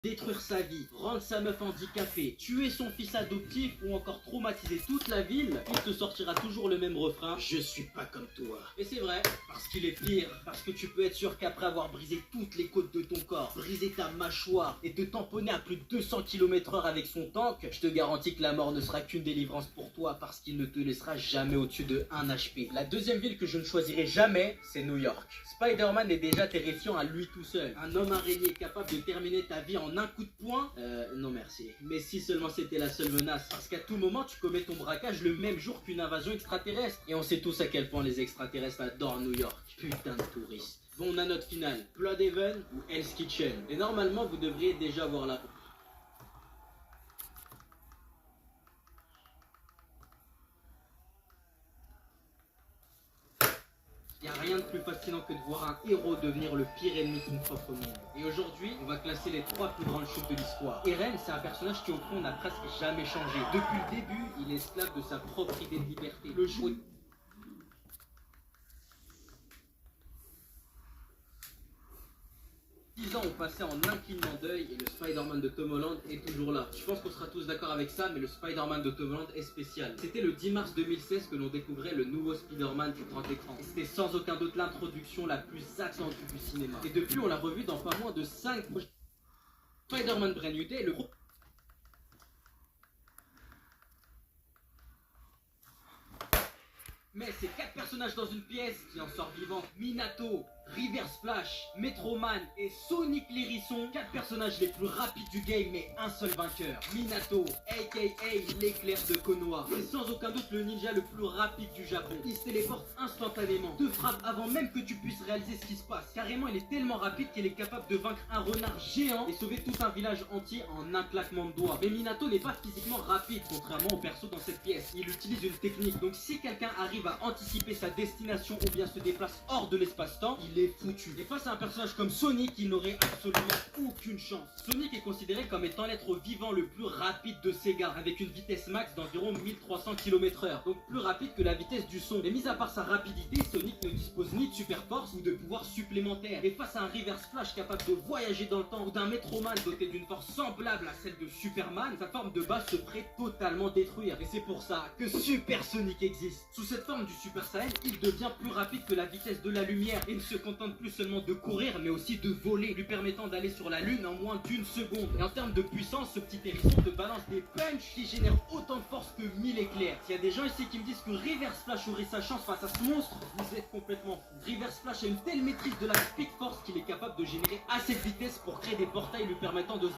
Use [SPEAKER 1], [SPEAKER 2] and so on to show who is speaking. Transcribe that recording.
[SPEAKER 1] Détruire sa vie, rendre sa meuf handicapée, tuer son fils adoptif ou encore traumatiser toute la ville, il te sortira toujours le même refrain: je suis pas comme toi. Et c'est vrai, parce qu'il est pire, parce que tu peux être sûr qu'après avoir brisé toutes les côtes de ton corps, brisé ta mâchoire et te tamponner à plus de 200 km/h avec son tank, je te garantis que la mort ne sera qu'une délivrance pour toi parce qu'il ne te laissera jamais au-dessus de 1 HP. La deuxième ville que je ne choisirai jamais, c'est New York. Spider-Man est déjà terrifiant à lui tout seul. Un homme araignée capable de terminer ta vie en un coup de poing, non merci. Mais si seulement c'était la seule menace, parce qu'à tout moment tu commets ton braquage le même jour qu'une invasion extraterrestre. Et on sait tous à quel point les extraterrestres adorent New York. Putain de touristes. Bon, on a notre finale, Bloodhaven ou Hell's Kitchen. Et normalement vous devriez déjà voir la... Il n'y a rien de plus fascinant que de voir un héros devenir le pire ennemi de son propre monde. Et aujourd'hui, on va classer les 3 plus grandes chutes de l'histoire. Eren, c'est un personnage qui au fond n'a presque jamais changé. Depuis le début, il est esclave de sa propre idée de liberté. Le jour où 10 ans ont passé en un clignement d'œil et le Spider-Man de Tom Holland est toujours là. Je pense qu'on sera tous d'accord avec ça, mais le Spider-Man de Tom Holland est spécial. C'était le 10 mars 2016 que l'on découvrait le nouveau Spider-Man du grand écran. Et c'était sans aucun doute l'introduction la plus attendue du cinéma. Et depuis, on l'a revu dans pas moins de 5 projets. Spider-Man Brand New Day, le groupe... Mais c'est 4 personnages dans une pièce qui en sortent vivants. Minato, Reverse Flash, Metroman et Sonic l'Hérisson. 4 personnages les plus rapides du game, mais un seul vainqueur. Minato, aka l'éclair de Konoha. C'est sans aucun doute le ninja le plus rapide du Japon. Il se téléporte instantanément, te frappe avant même que tu puisses réaliser ce qui se passe. Carrément, il est tellement rapide qu'il est capable de vaincre un renard géant et sauver tout un village entier en un claquement de doigts. Mais Minato n'est pas physiquement rapide, contrairement au perso dans cette pièce. Il utilise une technique, donc si quelqu'un arrive à anticiper sa destination ou bien se déplace hors de l'espace-temps, il est foutu. Et face à un personnage comme Sonic, il n'aurait absolument aucune chance. Sonic est considéré comme étant l'être vivant le plus rapide de Sega, avec une vitesse max d'environ 1300 km/h, donc plus rapide que la vitesse du son. Mais mis à part sa rapidité, Sonic ne dispose ni de super force ou de pouvoirs supplémentaires. Et face à un Reverse Flash capable de voyager dans le temps ou d'un Metroman doté d'une force semblable à celle de Superman, sa forme de base se ferait totalement détruire. Et c'est pour ça que Super Sonic existe. Sous cette forme du Super Saiyan, il devient plus rapide que la vitesse de la lumière et ne se contente plus seulement de courir mais aussi de voler, lui permettant d'aller sur la lune en moins d'1 seconde. Et en termes de puissance, ce petit hérisson te balance des punchs qui génèrent autant de force que 1000 éclairs. S'il y a des gens ici qui me disent que Reverse Flash aurait sa chance face à ce monstre, vous êtes complètement fous. Reverse Flash a une telle maîtrise de la Speed Force qu'il est capable de générer assez de vitesse pour créer des portails lui permettant de